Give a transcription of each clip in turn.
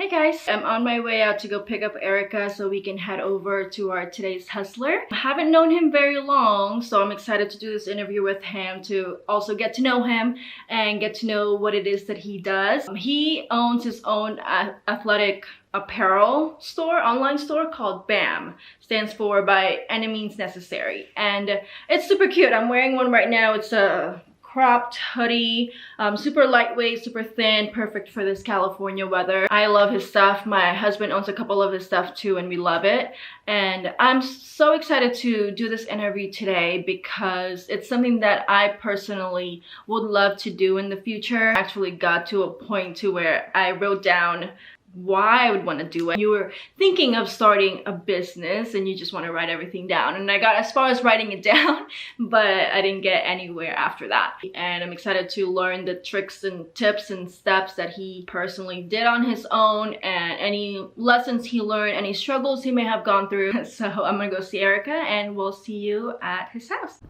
Hey guys, I'm on my way out to go pick up Erica so we can head over to our today's hustler. I haven't known him very long, so I'm excited to do this interview with him to also get to know him and get to know what it is that he does. He owns his own athletic apparel store, online store called B.A.M.N. Stands for By Any Means Necessary, and it's super cute. I'm wearing one right now. It's a cropped hoodie, super lightweight, super thin, perfect for this California weather. I love his stuff. My husband owns a couple of his stuff too, and we love it. And I'm so excited to do this interview today because it's something that I personally would love to do in the future. I actually got to a point to where I wrote down why I would want to do it. You were thinking of starting a business and you just want to write everything down, and I got as far as writing it down, but I didn't get anywhere after that. And I'm excited to learn the tricks and tips and steps that he personally did on his own, and any lessons he learned, any struggles he may have gone through. So I'm gonna go see Erica and we'll see you at his house.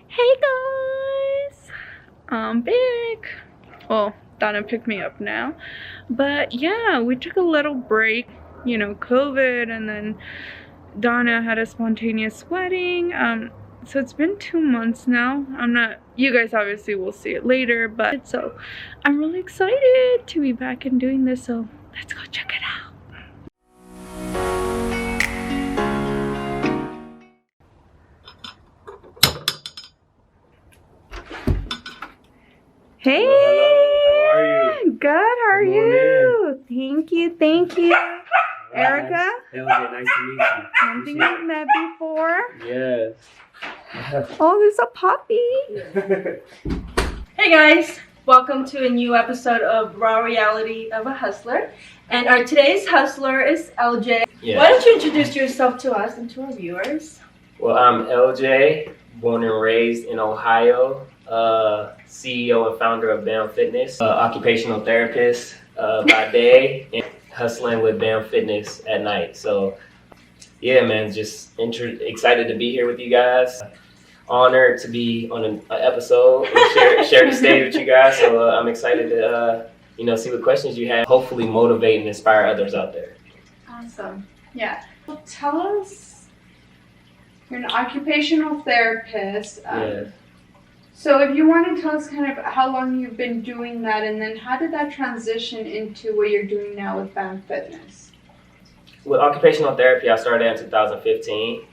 Hey guys, I'm back. Well, Donna picked me up now, but yeah, we took a little break, you know, COVID, and then Donna had a spontaneous wedding. So it's been 2 months now. You guys obviously will see it later, but so I'm really excited to be back and doing this, so let's go check it out. Hey. Hello, how are you? Good, how are you? Thank you. Erica? LJ, nice to meet you. I don't think we've met before. Yes. Oh, there's a puppy. Hey guys, welcome to a new episode of Raw Reality of a Hustler. And our today's hustler is LJ. Yes. Why don't you introduce yourself to us and to our viewers? Well, I'm LJ, born and raised in Ohio, CEO and founder of B.A.M.N Fitness, occupational therapist by day, and hustling with B.A.M Fitness at night. So, yeah, man, just excited to be here with you guys. Honored to be on an episode and share the stage with you guys. So I'm excited to see what questions you have. Hopefully, motivate and inspire others out there. Awesome. Yeah. Well, tell us, you're an occupational therapist. Yeah. So if you want to tell us kind of how long you've been doing that, and then how did that transition into what you're doing now with B.A.M Fitness? With occupational therapy, I started in 2015.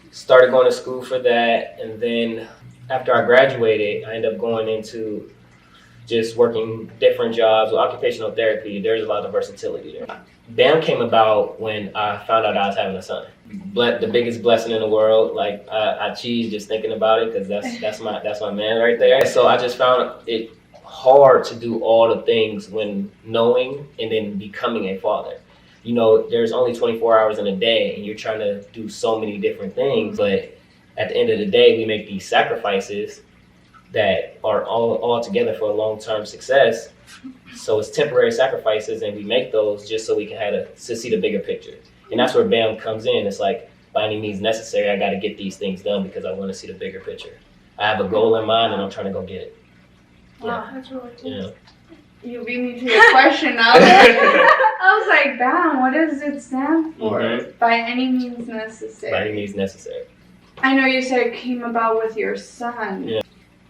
Started going to school for that, and then after I graduated, I ended up going into just working different jobs. With occupational therapy, there's a lot of versatility there. B.A.M came about when I found out I was having a son. The biggest blessing in the world. Like I cheese just thinking about it because that's my man right there. So I just found it hard to do all the things when knowing and then becoming a father. You know, there's only 24 hours in a day, and you're trying to do so many different things. But at the end of the day, we make these sacrifices that are all together for a long-term success. So it's temporary sacrifices, and we make those just so we can to see the bigger picture. And that's where B.A.M comes in. It's like, by any means necessary, I got to get these things done because I want to see the bigger picture. I have a goal in mind, and I'm trying to go get it. Wow, that's really cool. Yeah. You beat me to the question. I was like, B.A.M, what does it stand for? Mm-hmm. By any means necessary. By any means necessary. I know you said it came about with your son. Yeah.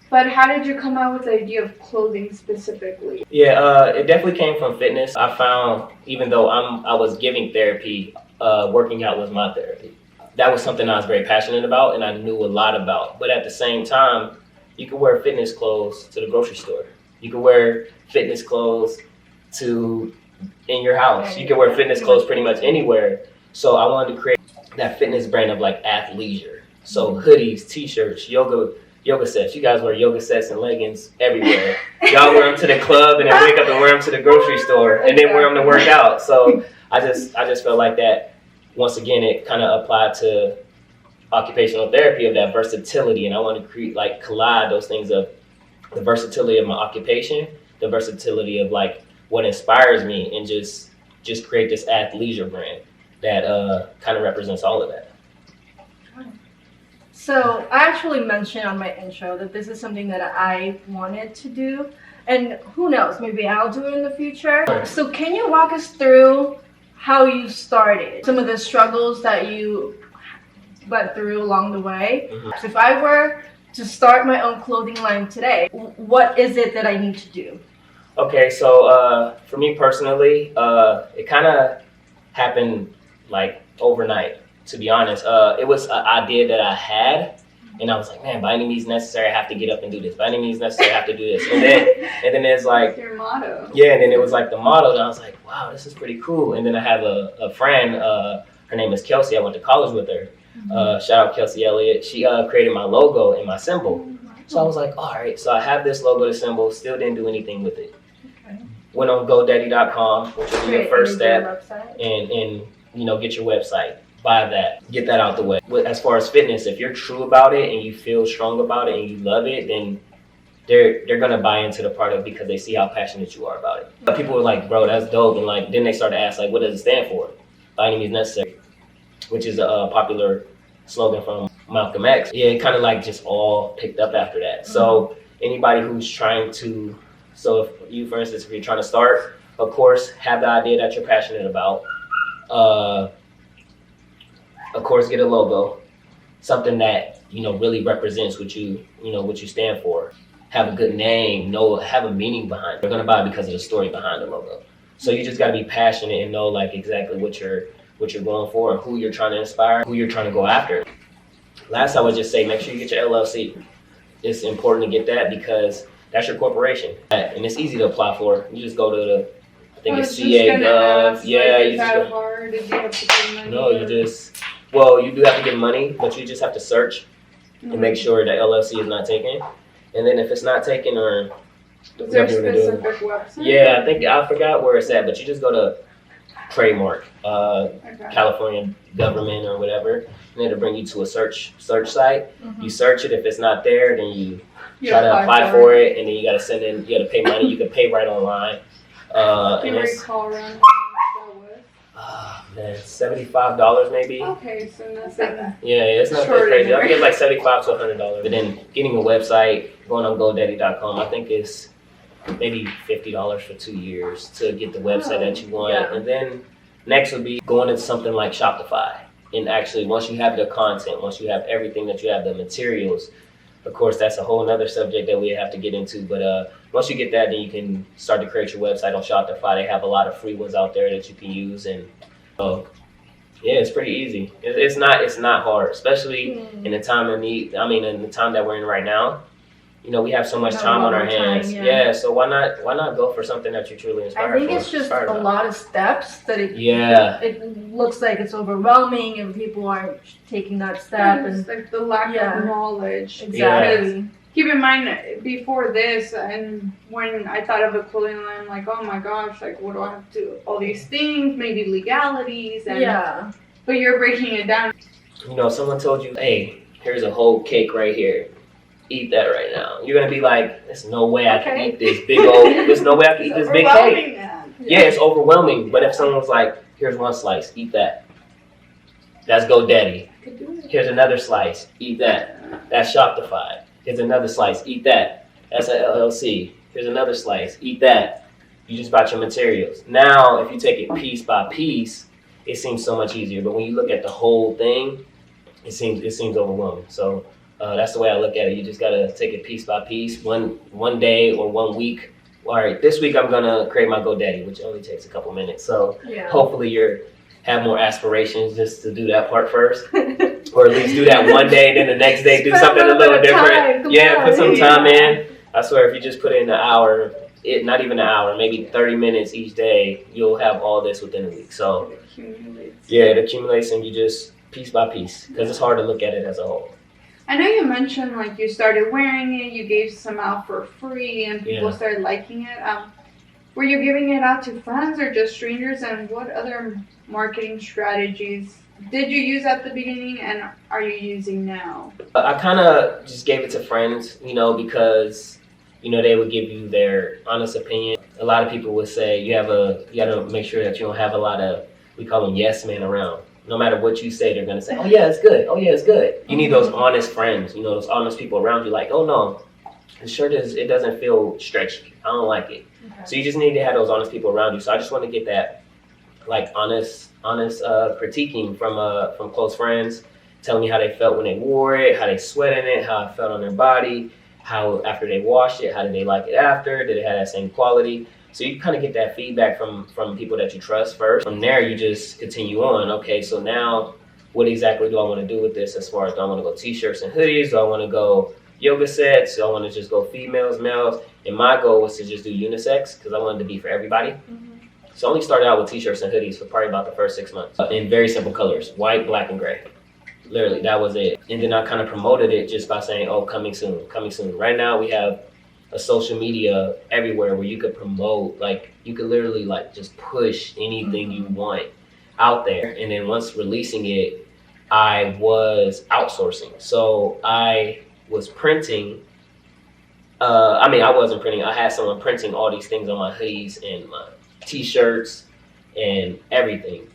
But how did you come out with the idea of clothing specifically? Yeah, it definitely came from fitness. I found, even though I was giving therapy, working out was my therapy. That was something I was very passionate about and I knew a lot about. But at the same time, you could wear fitness clothes to the grocery store. You could wear fitness clothes in your house. You can wear fitness clothes pretty much anywhere. So I wanted to create that fitness brand of like athleisure. So hoodies, t-shirts, yoga sets. You guys wear yoga sets and leggings everywhere. Y'all wear them to the club and then wake up and wear them to the grocery store and then wear them to work out. So I just felt like that, once again, it kind of applied to occupational therapy of that versatility. And I want to collide those things of the versatility of my occupation, the versatility of like what inspires me, and just create this athleisure brand that kind of represents all of that. So I actually mentioned on my intro that this is something that I wanted to do, and who knows, maybe I'll do it in the future. So can you walk us through how you started, some of the struggles that you went through along the way? So if I were to start my own clothing line today, what is it that I need to do? Okay, so for me personally, it kind of happened like overnight, to be honest. It was an idea that I had, and I was like, man, by any means necessary, I have to get up and do this. By any means necessary, I have to do this. And then it's like, your motto. Yeah, and then it was like the motto, and I was like, wow, this is pretty cool. And then I have a friend, her name is Kelsey. I went to college with her. Shout out Kelsey Elliott. She created my logo and my symbol. So I was like, all right, so I have this logo, the symbol, still didn't do anything with it. Went on GoDaddy.com, which will be your first step, and get your website. Buy that, get that out the way. As far as fitness, if you're true about it and you feel strong about it and you love it, then they're gonna buy into the product because they see how passionate you are about it. But people were like, bro, that's dope, and like then they started to ask, like, what does it stand for? By any means necessary, which is a popular slogan from Malcolm X. Yeah, it kind of like just all picked up after that. So anybody who's trying to, so if you, for instance, if you're trying to start, of course, have the idea that you're passionate about. Of course, get a logo, something that really represents what you stand for. Have a good name, have a meaning behind it. They're gonna buy because of the story behind the logo. So you just gotta be passionate and know like exactly what you're going for and who you're trying to inspire, who you're trying to go after. Last, I would just say make sure you get your LLC. It's important to get that because that's your corporation, and it's easy to apply for. You just go to the, I think it's CA Gov. Yeah, you just go. Hard? Did you have to pay money? No, you do have to get money, but you just have to search and make sure that LLC is not taken. And then if it's not taken or is there a specific website? Yeah, I forgot where it's at, but you just go to trademark, California government or whatever, and it'll bring you to a search site. You search it. If it's not there, then you try to apply for it, and then you got to pay money. You can pay right online. Can you recall around man, $75 maybe. Okay, so nothing. Yeah, it's not that crazy. I think it's like $75 to $100. But then getting a website, going on GoDaddy.com, I think it's maybe $50 for 2 years to get the website that you want. Yeah. And then next would be going into something like Shopify. And actually, once you have the content, once you have everything that you have, the materials, of course, that's a whole nother subject that we have to get into. But once you get that, then you can start to create your website on Shopify. They have a lot of free ones out there that you can use. And yeah, it's pretty easy. It's not hard, especially in the time of need. I mean, in the time that we're in right now. We have so much time on our hands. Yeah, so why not go for something that you're truly inspired? I think it's just a lot of steps that it looks like it's overwhelming and people aren't taking that step. It's like the lack of knowledge. Exactly. Keep in mind, before this, and when I thought of a clothing line, I'm like, oh my gosh, like what do I have to do? All these things, maybe legalities. And, but you're breaking it down. Someone told you, hey, here's a whole cake right here. Eat that right now. You're gonna be like, there's no way I can eat this big old. There's no way I can eat this big cake. Yeah, it's overwhelming. But if someone was like, here's one slice, eat that. That's GoDaddy. Here's another slice, eat that. That's Shopify. Here's another slice, eat that. That's an LLC. Here's another slice, eat that. You just bought your materials. Now, if you take it piece by piece, it seems so much easier. But when you look at the whole thing, it seems overwhelming. So. That's the way I look at it. You just gotta take it piece by piece, one day or 1 week. All right, this week I'm gonna create my GoDaddy, which only takes a couple minutes. So hopefully you have more aspirations just to do that part first, or at least do that one day, and then the next day do something a little different. Put some time in. I swear, if you just put in an hour, not even an hour, maybe 30 minutes each day, you'll have all this within a week. So it accumulates, and you just piece by piece, because it's hard to look at it as a whole. I know you mentioned like you started wearing it, you gave some out for free, and people started liking it. Were you giving it out to friends or just strangers? And what other marketing strategies did you use at the beginning, and are you using now? I kind of just gave it to friends, because they would give you their honest opinion. A lot of people would say you got to make sure that you don't have a lot of, we call them yes men around. No matter what you say, they're gonna say, "Oh yeah, it's good. Oh yeah, it's good." You need those honest friends. You know, those honest people around you. Like, "Oh no, the shirt it doesn't feel stretchy. I don't like it." Okay. So you just need to have those honest people around you. So I just want to get that, like, honest critiquing from close friends, telling me how they felt when they wore it, how they sweat in it, how it felt on their body, how after they washed it, how did they like it after? Did it have that same quality? So you kind of get that feedback from people that you trust first. From there, you just continue on. Okay, so now what exactly do I want to do with this? As far as, do I want to go t-shirts and hoodies? Do I want to go yoga sets? Do I want to just go females, males? And my goal was to just do unisex because I wanted to be for everybody. So I only started out with t-shirts and hoodies for probably about the first 6 months in very simple colors, white, black, and gray. Literally, that was it. And then I kind of promoted it just by saying, "Oh, coming soon, coming soon." Right now we have a social media everywhere where you could promote, like you could literally like just push anything you want out there. And then once releasing it, I was outsourcing. So I was printing. I wasn't printing. I had someone printing all these things on my hoodies and my t-shirts and everything.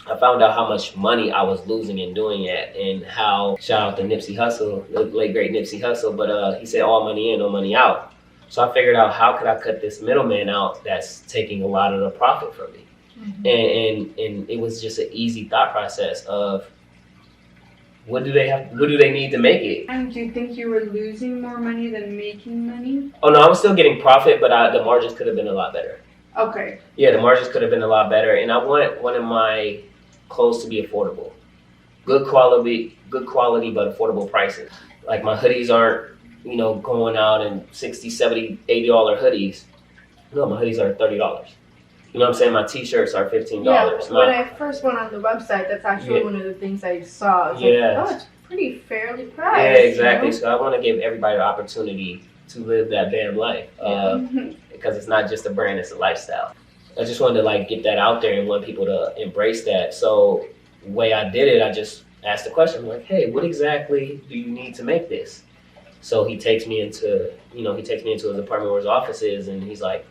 I found out how much money I was losing in doing it, and how, shout out to Nipsey Hussle, the late great Nipsey Hussle, but he said all money in, no money out. So I figured out, how could I cut this middleman out that's taking a lot of the profit from me? And it was just an easy thought process of, what do they need to make it? And do you think you were losing more money than making money? Oh no, I was still getting profit, but the margins could have been a lot better. Okay. Yeah, the margins could have been a lot better, and I want one of my clothes to be affordable. Good quality, but affordable prices. Like, my hoodies aren't, going out in $60, $70, $80 hoodies. No, my hoodies are $30. You know what I'm saying? My t-shirts are $15. Yeah, when I first went on the website, that's actually one of the things I saw. It's like, oh, it's pretty fairly priced. Yeah, exactly. So I want to give everybody the opportunity to live that BAM life. Because it's not just a brand, it's a lifestyle. I just wanted to get that out there and want people to embrace that. So the way I did it, I just asked the question, like, "Hey, what exactly do you need to make this?" So he takes me into his apartment where his office is, and he's like,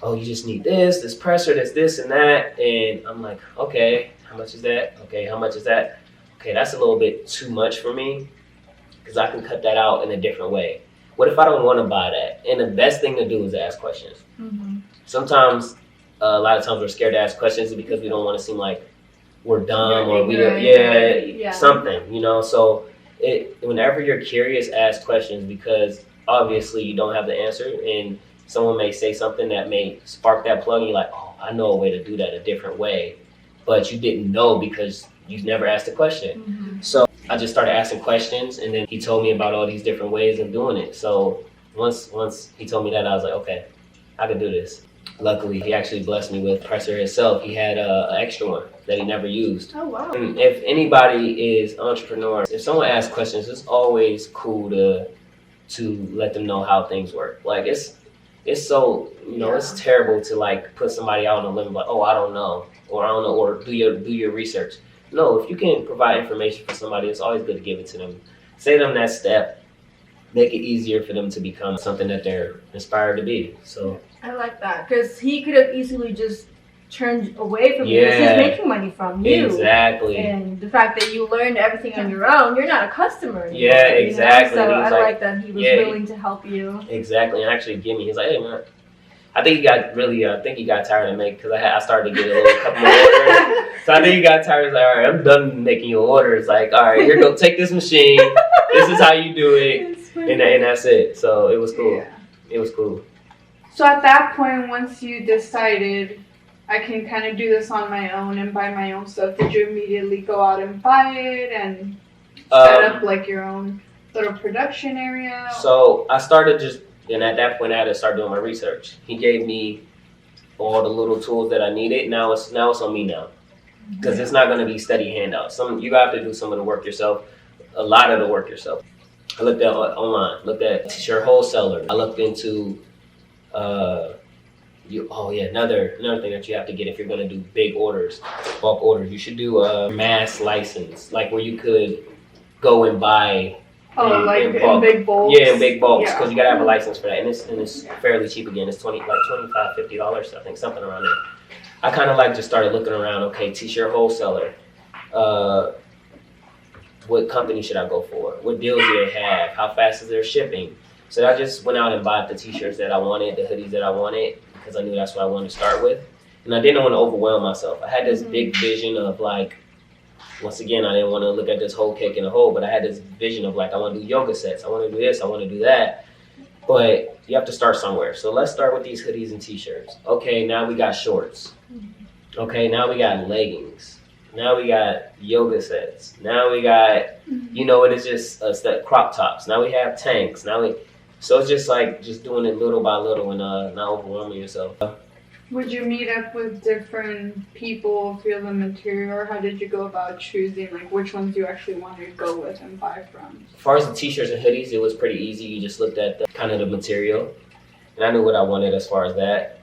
"Oh, you just need this presser, this and that." And I'm like, "Okay, how much is that? Okay, how much is that? Okay, that's a little bit too much for me, because I can cut that out in a different way. What if I don't want to buy that?" And the best thing to do is ask questions. Sometimes, a lot of times we're scared to ask questions because we don't want to seem like we're dumb or something, So whenever you're curious, ask questions, because obviously you don't have the answer, and someone may say something that may spark that plug, and you're like, "Oh, I know a way to do that a different way," but you didn't know because you've never asked a question. So I just started asking questions, and then he told me about all these different ways of doing it. So once he told me that, I was like, okay, I can do this. Luckily, he actually blessed me with presser itself. He had an extra one that he never used. Oh, wow. And if anybody is entrepreneur, if someone asks questions, it's always cool to let them know how things work. Like, it's so, it's terrible to put somebody out on a limb, like, "Oh, I don't know," or do your research. No, if you can provide information for somebody, it's always good to give it to them. Say them that step, make it easier for them to become something that they're inspired to be. So I like that, because he could have easily just turned away from you, because he's making money from you. Exactly. And the fact that you learned everything on your own, you're not a customer anymore. Yeah, exactly. So I like that he was willing to help you. Exactly, and actually give me. He's like, "Hey man," I think he got tired of making, because I started to get a couple more orders. So I think he got tired. He's like, "All right, I'm done making you orders. Like, all right, here, go take this machine. This is how you do it," and that's it. So it was cool. Yeah. It was cool. So at that point, once you decided, I can kind of do this on my own and buy my own stuff, did you immediately go out and buy it and set up your own little production area? So I started and at that point I had to start doing my research. He gave me all the little tools that I needed. Now it's on me now, because it's not going to be steady handouts. You have to do some of the work yourself, a lot of the work yourself. I looked at online, looked at t-shirt wholesalers. I looked into another thing that you have to get if you're going to do big orders, bulk orders. You should do a mass license, where you could go and buy in big bulks. Yeah, in big bulks, because you gotta have a license for that, and it's fairly cheap again. It's $25, $50, I think, something around there. I kind of just started looking around. Okay, t-shirt wholesaler. what company should I go for? What deals do they have? How fast is their shipping? So I just went out and bought the t-shirts that I wanted, the hoodies that I wanted, because I knew that's what I wanted to start with. And I didn't want to overwhelm myself. I had this big vision of like, once again, I didn't want to look at this whole cake in a whole, but I had this vision of like, I want to do yoga sets. I want to do this. I want to do that. But you have to start somewhere. So let's start with these hoodies and t-shirts. Okay, now we got shorts. Okay, now we got leggings. Now we got yoga sets. Now we got, you know, it is just crop tops. Now we have tanks. So it's just like just doing it little by little and not overwhelming yourself. Would you meet up with different people, feel the material, or how did you go about choosing like which ones you actually want to go with and buy from? As far as the t-shirts and hoodies, it was pretty easy. You just looked at the kind of the material, and I knew what I wanted as far as that.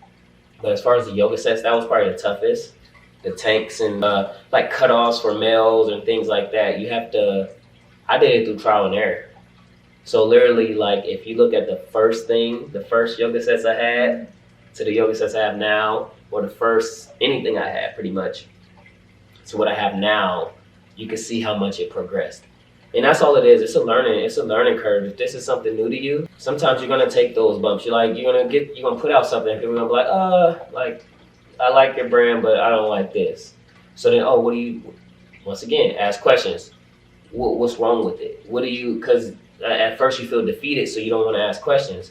But as far as the yoga sets, that was probably the toughest. The tanks and like cutoffs for males and things like that. I did it through trial and error. So literally, like if you look at the first yoga sets I had, to the yoga sets I have now, or the first anything I had pretty much, to what I have now, you can see how much it progressed. And that's all it is. It's a learning curve. If this is something new to you, sometimes you're gonna take those bumps. You're gonna put out something, and people are gonna be like, I like your brand, but I don't like this. So then, once again, ask questions. What's wrong with it? Because at first you feel defeated, so you don't want to ask questions.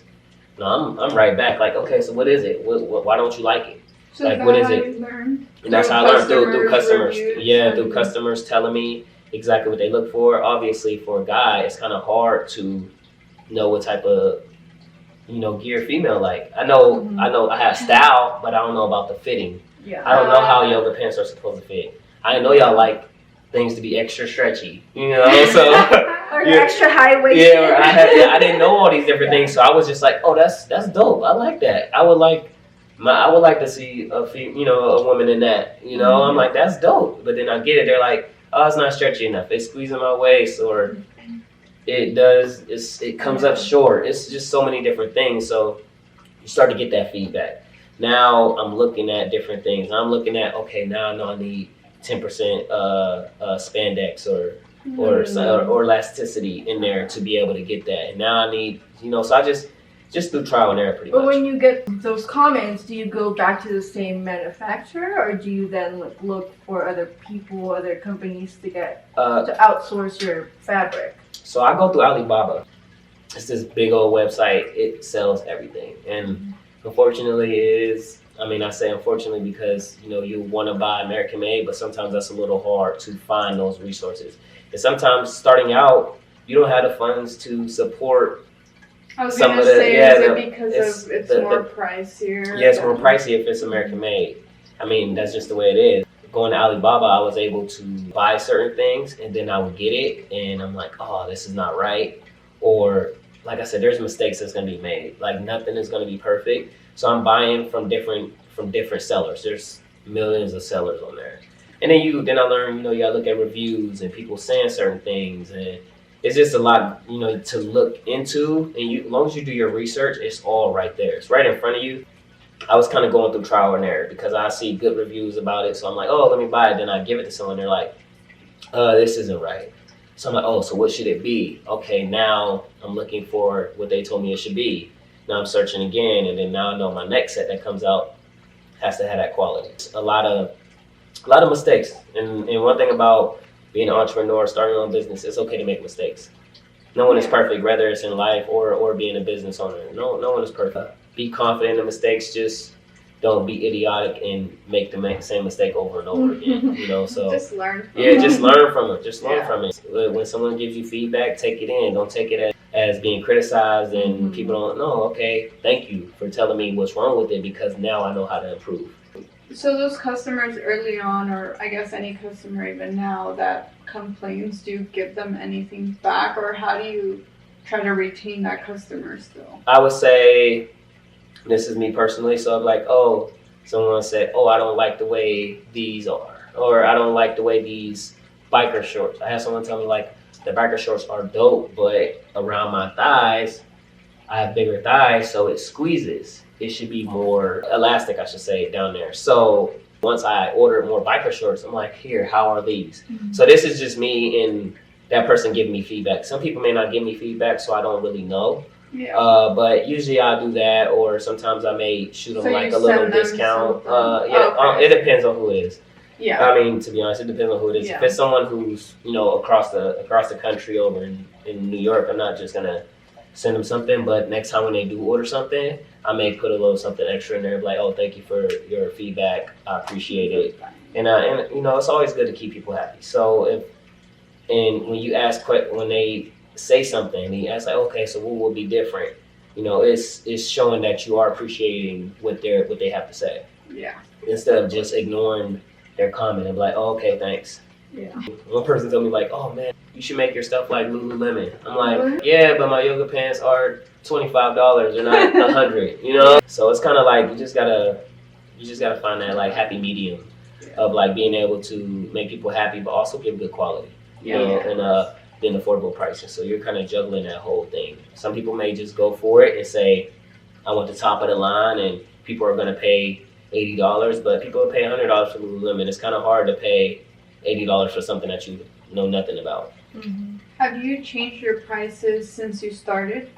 No, I'm right back. Like, okay, so what is it? Why don't you like it? So like, what is it? And that's how I learned through customers. Reviews, Yeah, through customers telling me exactly what they look for. Obviously, for a guy, it's kind of hard to know what type of gear female like. I know I have style, but I don't know about the fitting. Yeah. I don't know how yoga pants are supposed to fit. I know y'all like things to be extra stretchy, so. Or extra high waisted. Yeah, or I didn't know all these different things, so I was just like, oh, that's dope. I like that. I would like to see a woman in that. I'm like, that's dope. But then I get it. They're like, oh, it's not stretchy enough. It's squeezing my waist, or it comes up short. It's just so many different things. So you start to get that feedback. Now I'm looking at different things. I'm looking at, okay, now I know I need 10% spandex or elasticity in there to be able to get that. And now I need, so I just through trial and error pretty much. But when you get those comments, do you go back to the same manufacturer, or do you then look for other people, other companies to outsource your fabric? So I go through Alibaba. It's this big old website. It sells everything. And unfortunately it is, I say unfortunately because, you want to buy American made, but sometimes that's a little hard to find those resources. And sometimes starting out, you don't have the funds to support some of the. Is it because it's more pricier? Yeah, it's more pricey if it's American made. That's just the way it is. Going to Alibaba, I was able to buy certain things, and then I would get it, and I'm like, oh, this is not right. Or, like I said, there's mistakes that's going to be made. Like, nothing is going to be perfect. So I'm buying from different sellers. There's millions of sellers on there. And then I learn, you gotta look at reviews and people saying certain things, and it's just a lot, to look into. And as long as you do your research, it's all right there. It's right in front of you. I was kind of going through trial and error because I see good reviews about it, so I'm like, oh, let me buy it. Then I give it to someone. They're like, this isn't right. So I'm like, oh, so what should it be? Okay, now I'm looking for what they told me it should be. Now I'm searching again, and then now I know my next set that comes out has to have that quality. A lot of mistakes, and one thing about being an entrepreneur, starting your own business, it's okay to make mistakes. No one is perfect, whether it's in life or being a business owner. No one is perfect. Be confident in mistakes. Just don't be idiotic and make the same mistake over and over again. So just learn. Just learn from it. Just learn from it. When someone gives you feedback, take it in. Don't take it as being criticized and people don't know. Okay, thank you for telling me what's wrong with it, because now I know how to improve. So those customers early on, or I guess any customer even now that complains, do you give them anything back, or how do you try to retain that customer still? I would say, this is me personally, so I'm like, oh, someone said, oh, I don't like the way these are, or I don't like the way these biker shorts. I had someone tell me like, the biker shorts are dope, but around my thighs, I have bigger thighs, so it squeezes. It should be more elastic, I should say, down there. So Once I ordered more biker shorts, I'm like, here, how are these? So this is just me and that person giving me feedback. Some people may not give me feedback, so I don't really know. Yeah. But usually I do that, or sometimes I may shoot them So like you a little send them discount. something? It depends on who it is. Yeah. I mean, to be honest, it depends on who it is. Yeah. If it's someone who's, you know, across the country over in New York, I'm not just gonna send them something. But next time when they do order something, I may put a little something extra in there, like, oh, thank you for your feedback, I appreciate it. And you know, it's always good to keep people happy. So when you ask, when they say something, and you ask like, okay, so what would be different? You know, it's showing that you are appreciating what they have to say. Yeah. Instead of just ignoring their comment and be like, oh, okay, thanks. Yeah. One person told me like, oh man, you should make your stuff like Lululemon. I'm like, yeah, but my yoga pants are $25, they're not $100, you know? So it's kind of like you just gotta find that like happy medium of like being able to make people happy but also give good quality. You know, and then affordable pricing. So you're kind of juggling that whole thing. Some people may just go for it and say, I want the top of the line, and people are gonna pay $80, but people will pay $100 for Lululemon. It's kind of hard to pay $80 for something that you know nothing about. Have you changed your prices since you started?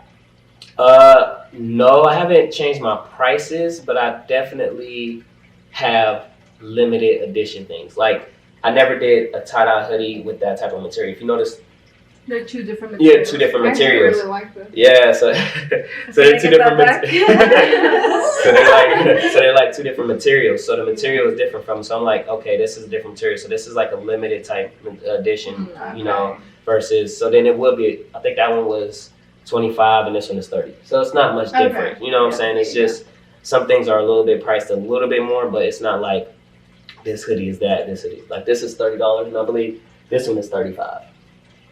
No, I haven't changed my prices, but I definitely have limited edition things. Like I never did a tie-dye hoodie with that type of material. If you notice, They're two different materials. yeah, two different I materials. really like this. Yeah, so they're two different materials. so they're like two different materials. So the material is different from. So I'm like, okay, this is a different material. So this is like a limited type edition, you know, versus. So then it will be. I think that one was 25 and this one is 30. So it's not much different. You know what I'm saying? It's just some things are a little bit priced a little bit more, but it's not like this hoodie is that. This hoodie like this is $30, and I believe this one is $35.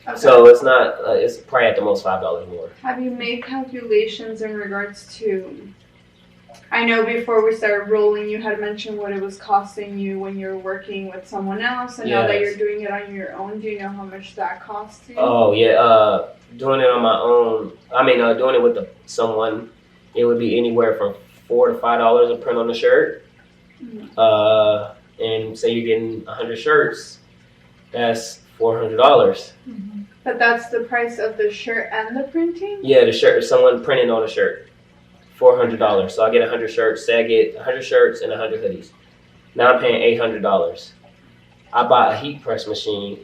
Okay. So it's not. It's probably at the most $5 more. Have you made calculations in regards to? I know before we started rolling, you had mentioned what it was costing you when you're working with someone else, and now that you're doing it on your own, do you know how much that costs you? Oh yeah, doing it on my own. I mean, doing it with someone, it would be anywhere from $4 to $5 a print on the shirt. And say you're getting 100 shirts, that's $400. But that's the price of the shirt and the printing? Yeah, the shirt. Someone printed on a shirt, $400. So I get 100 shirts. Say I get 100 shirts and 100 hoodies. Now I'm paying $800. I bought a heat press machine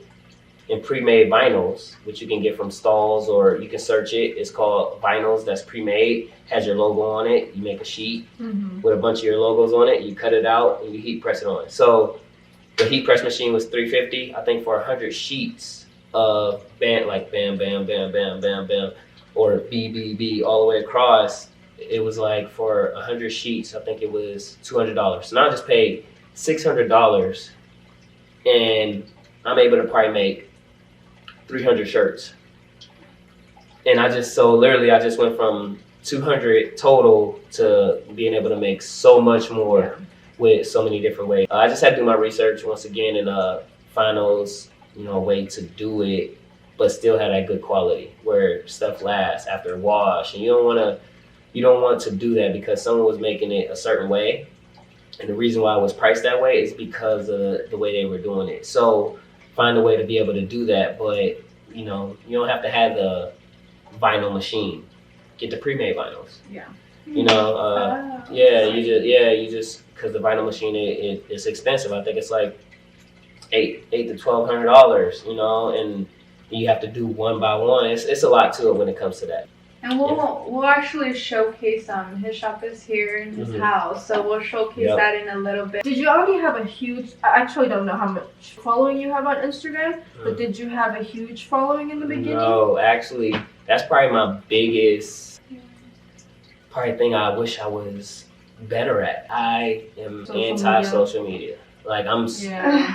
and pre-made vinyls, which you can get from stalls or you can search it. It's called vinyls. That's pre-made. Has your logo on it. You make a sheet with a bunch of your logos on it. You cut it out and you heat press it on. So the heat press machine was $350. I think for 100 sheets of BAM, like BAM, BAM, BAM, BAM, BAM, BAM, or B all the way across, it was like for 100 sheets, I think it was $200. So now I just paid $600 and I'm able to probably make 300 shirts. And I just went from 200 total to being able to make so much more with so many different ways. I just had to do my research once again and finals, you know, a way to do it, but still have that good quality where stuff lasts after a wash. And you don't want to do that because someone was making it a certain way. And the reason why it was priced that way is because of the way they were doing it. So find a way to be able to do that, but you know, you don't have to have the vinyl machine. Get the pre-made vinyls. Yeah. You know, you just because the vinyl machine it's expensive. I think it's like $800 to $1,200, you know, and you have to do one by one. It's a lot to it when it comes to that. And we'll actually showcase his shop is here in his house, so we'll showcase that in a little bit. Did you already have a huge? I actually don't know how much following you have on Instagram, but did you have a huge following in the beginning? No, actually, that's probably my biggest thing I wish I was better at. I am anti-social media. Like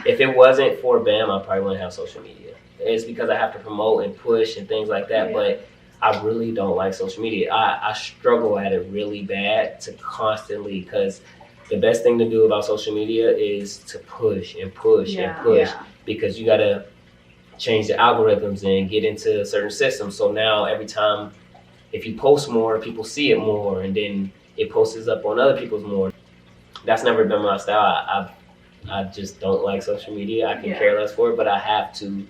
if it wasn't for BAM, I probably wouldn't have social media. It's because I have to promote and push and things like that, but I really don't like social media. I struggle at it really bad to constantly, because the best thing to do about social media is to push and push and push because you got to change the algorithms and get into certain systems. So now every time, if you post more, people see it more, and then it posts up on other people's more. That's never been my style. I just don't like social media. I can care less for it, but I have to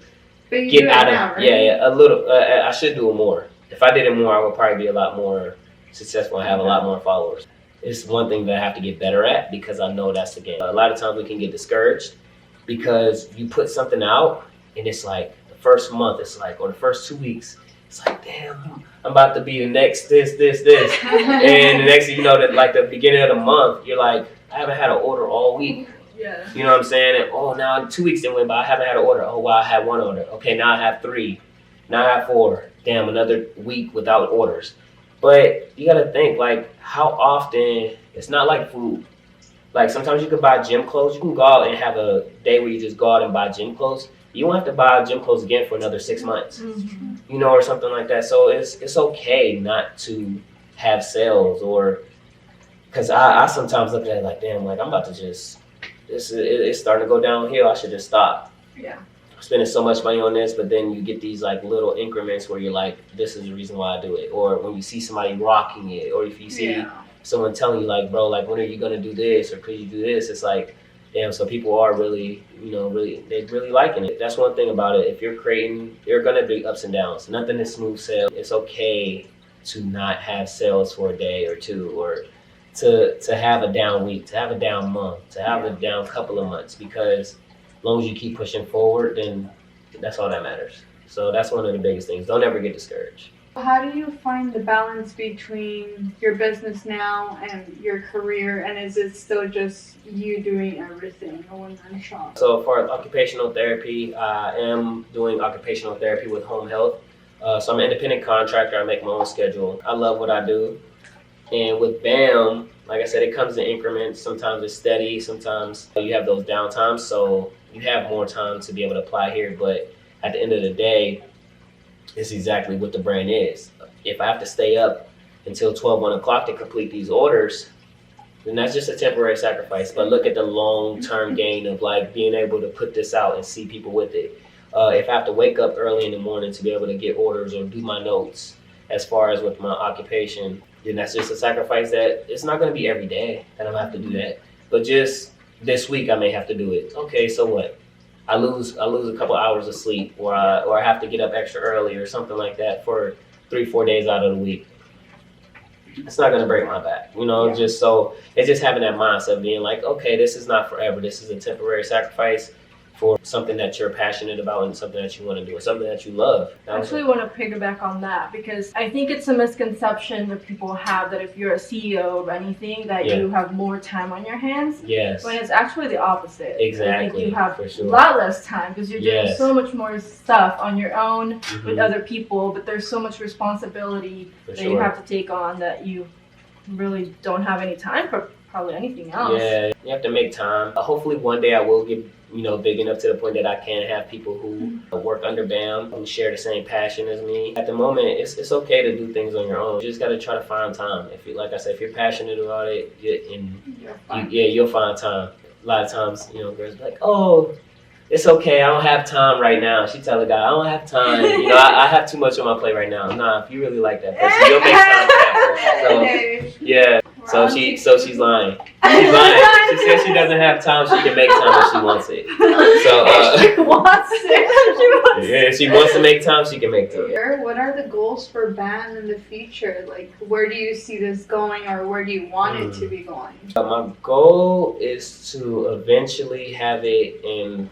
But you get do it out of now, right? a little. I should do it more. If I did it more, I would probably be a lot more successful and have a lot more followers. It's one thing that I have to get better at because I know that's the game. A lot of times we can get discouraged because you put something out and it's like the first month, it's like, or the first 2 weeks, it's like, damn, I'm about to be the next this. And the next thing you know, that like the beginning of the month, you're like, I haven't had an order all week. Yeah. You know what I'm saying? And, oh, now 2 weeks didn't went by, I haven't had an order. Oh, wow, I had one order. Okay, now I have 3. Now I have 4. Damn, another week without orders. But you gotta think, like, how often, it's not like food. Like, sometimes you can buy gym clothes. You can go out and have a day where you just go out and buy gym clothes. You won't have to buy gym clothes again for another 6 months. Mm-hmm. You know, or something like that. So it's okay not to have sales, or, because I sometimes look at it like, damn, like, I'm about to just, it's starting to go downhill. I should just stop. Yeah. Spending so much money on this, but then you get these like little increments where you're like, this is the reason why I do it. Or when you see somebody rocking it, or if you see someone telling you like, bro, like, when are you gonna do this, or could you do this? It's like, damn, so people are really, you know, they're really liking it. That's one thing about it. If you're creating, there are gonna be ups and downs. Nothing is smooth sailing. It's okay to not have sales for a day or two, or to have a down week, to have a down month, to have a down couple of months, because as long as you keep pushing forward, then that's all that matters. So that's one of the biggest things. Don't ever get discouraged. How do you find the balance between your business now and your career, and is it still just you doing everything, a one-man shop? So for occupational therapy, I am doing occupational therapy with home health. So I'm an independent contractor. I make my own schedule. I love what I do. And with BAM, like I said, it comes in increments. Sometimes it's steady. Sometimes you have those downtimes. So you have more time to be able to apply here. But at the end of the day, it's exactly what the brand is. If I have to stay up until 12, 1 o'clock to complete these orders, then that's just a temporary sacrifice. But look at the long-term gain of like being able to put this out and see people with it. If I have to wake up early in the morning to be able to get orders or do my notes as far as with my occupation, then that's just a sacrifice that it's not going to be every day that I'm going to have to do that. But just this week I may have to do it. Okay, so what? I lose a couple hours of sleep, or I have to get up extra early or something like that for 3-4 days out of the week. It's not going to break my back, you know. Just so it's just having that mindset of being like, okay, this is not forever. This is a temporary sacrifice for something that you're passionate about and something that you want to do, or something that you love. I actually want to piggyback on that, because I think it's a misconception that people have that if you're a CEO of anything that you have more time on your hands. Yes. When it's actually the opposite. Exactly. I think you have a lot less time because you're doing so much more stuff on your own with other people, but there's so much responsibility that you have to take on that you really don't have any time for probably anything else. Yeah, you have to make time. Hopefully one day I will get, you know, big enough to the point that I can have people who work under BAM who share the same passion as me. At the moment, it's okay to do things on your own. You just got to try to find time. If you, like I said, if you're passionate about it, you'll find time. A lot of times, you know, girls be like, oh, it's okay, I don't have time right now. She tell the guy, I don't have time. You know, I have too much on my plate right now. Nah, if you really like that person, you'll make time for that person. So, yeah. So she's lying. She's lying. She says she doesn't have time. She can make time if she wants it. So she wants it. Yeah, if she wants to make time, she can make time. What are the goals for BAM in the future? Like, where do you see this going, or where do you want it to be going? My goal is to eventually have it in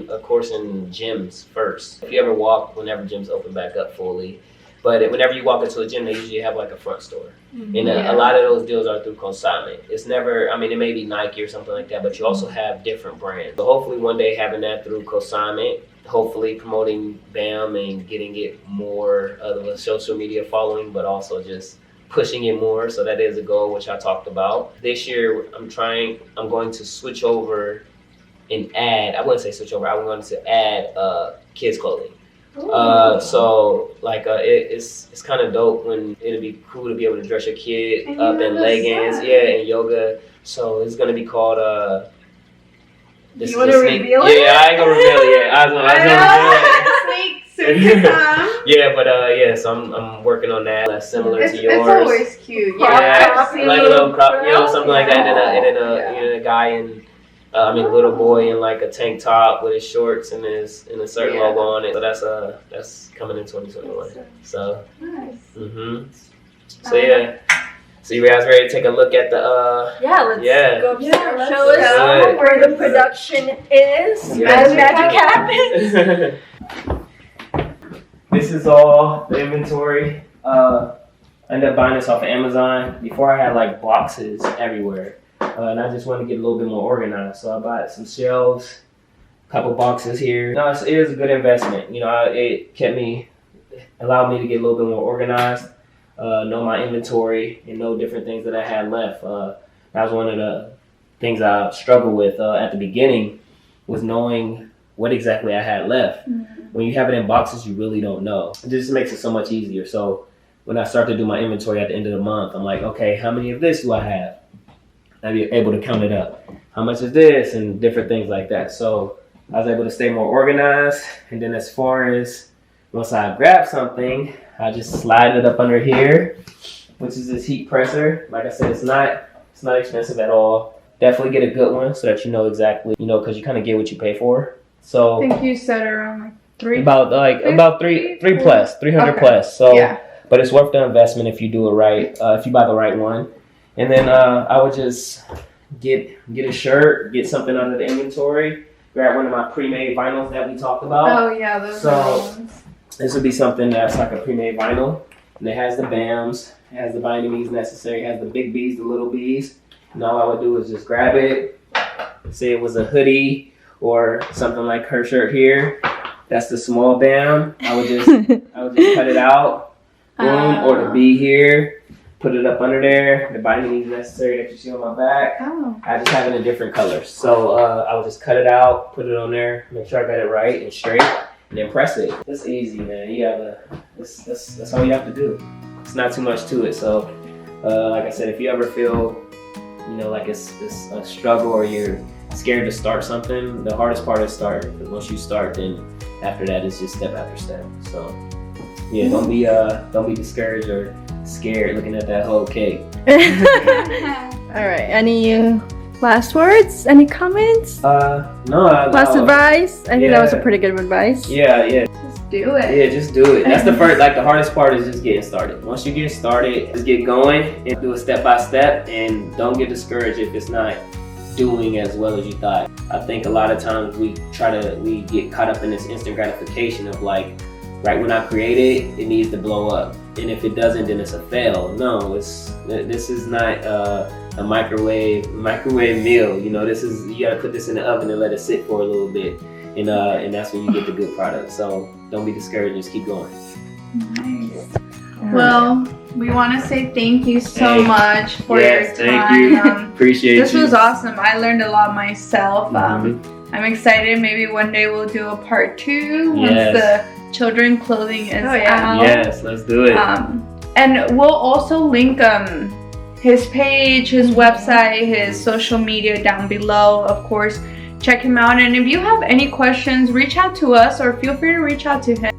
of course in gyms first. If you ever walk, whenever gyms open back up fully, but whenever you walk into a gym, they usually have like a front store. And a lot of those deals are through consignment. It's never, I mean, it may be Nike or something like that, but you also have different brands. So hopefully one day having that through consignment, hopefully promoting BAM and getting it more of a social media following, but also just pushing it more. So that is a goal, which I talked about. This year, I'm going to switch over and add, I wouldn't say switch over, I'm going to add kids clothing. So like it's kind of dope when it'll be cool to be able to dress your kid up in leggings, and yoga. So it's gonna be called you want to reveal it? Yeah, I ain't gonna reveal it yet. I was gonna reveal it. Yeah, but so I'm working on that. That's similar to yours. It's always cute. Yeah, like a little crop, you know, something like that. And then a guy in little boy in like a tank top with his shorts and a certain logo on it. So that's coming in 2021. So Nice. So yeah. So you guys ready to take a look at the let's go upstairs. Yeah, Show us where the production is as magic happens. This is all the inventory. I ended up buying this off of Amazon. Before I had like boxes everywhere. And I just wanted to get a little bit more organized. So I bought some shelves, a couple boxes here. No, it is a good investment. You know, it allowed me to get a little bit more organized, know my inventory, and know different things that I had left. That was one of the things I struggled with at the beginning, was knowing what exactly I had left. When you have it in boxes, you really don't know. It just makes it so much easier. So when I start to do my inventory at the end of the month, I'm like, okay, how many of this do I have? I'd be able to count it up. How much is this? And different things like that. So I was able to stay more organized. And then as far as once I grab something, I just slide it up under here, which is this heat presser. Like I said, it's not expensive at all. Definitely get a good one so that you know exactly, because you kind of get what you pay for. So I think you said around like 300 plus. So yeah. But it's worth the investment if you do it right, if you buy the right one. And then I would just get a shirt, get something out of the inventory, grab one of my pre-made vinyls that we talked about. Oh yeah, those are the ones. This would be something that's like a pre-made vinyl, and it has the BAMs, it has the binding beads necessary, it has the big beads, the little beads. And all I would do is just grab it, say it was a hoodie or something like her shirt here. That's the small BAM. I would just cut it out, boom, or the B here. Put it up under there. The binding beads necessary that you see on my back. Oh. I just have it in different colors. So I would just cut it out, put it on there, make sure I got it right and straight, and then press it. It's easy, man. That's all you have to do. It's not too much to it. So like I said, if you ever feel, like it's a struggle or you're scared to start something, the hardest part is starting. Because once you start, then after that it's just step after step. So yeah, don't be discouraged or scared looking at that whole cake. All right. Any last words? Any comments? No. Last advice? I think that was a pretty good advice. Yeah. Just do it. Yeah, just do it. That's the first. Like the hardest part is just getting started. Once you get started, just get going and do it step by step, and don't get discouraged if it's not doing as well as you thought. I think a lot of times we get caught up in this instant gratification of like, right when I create it, it needs to blow up. And if it doesn't, then it's a fail. No, this is not a microwave meal. You gotta put this in the oven and let it sit for a little bit, and that's when you get the good product. So don't be discouraged, just keep going. Nice. Well, we want to say thank you so much for your time. Thank you. Appreciate this you. was awesome. I learned a lot myself. I'm excited. Maybe one day we'll do a part 2 once the children clothing is out. Yes, let's do it. And we'll also link his page, his website, his social media down below. Of course, check him out. And if you have any questions, reach out to us or feel free to reach out to him.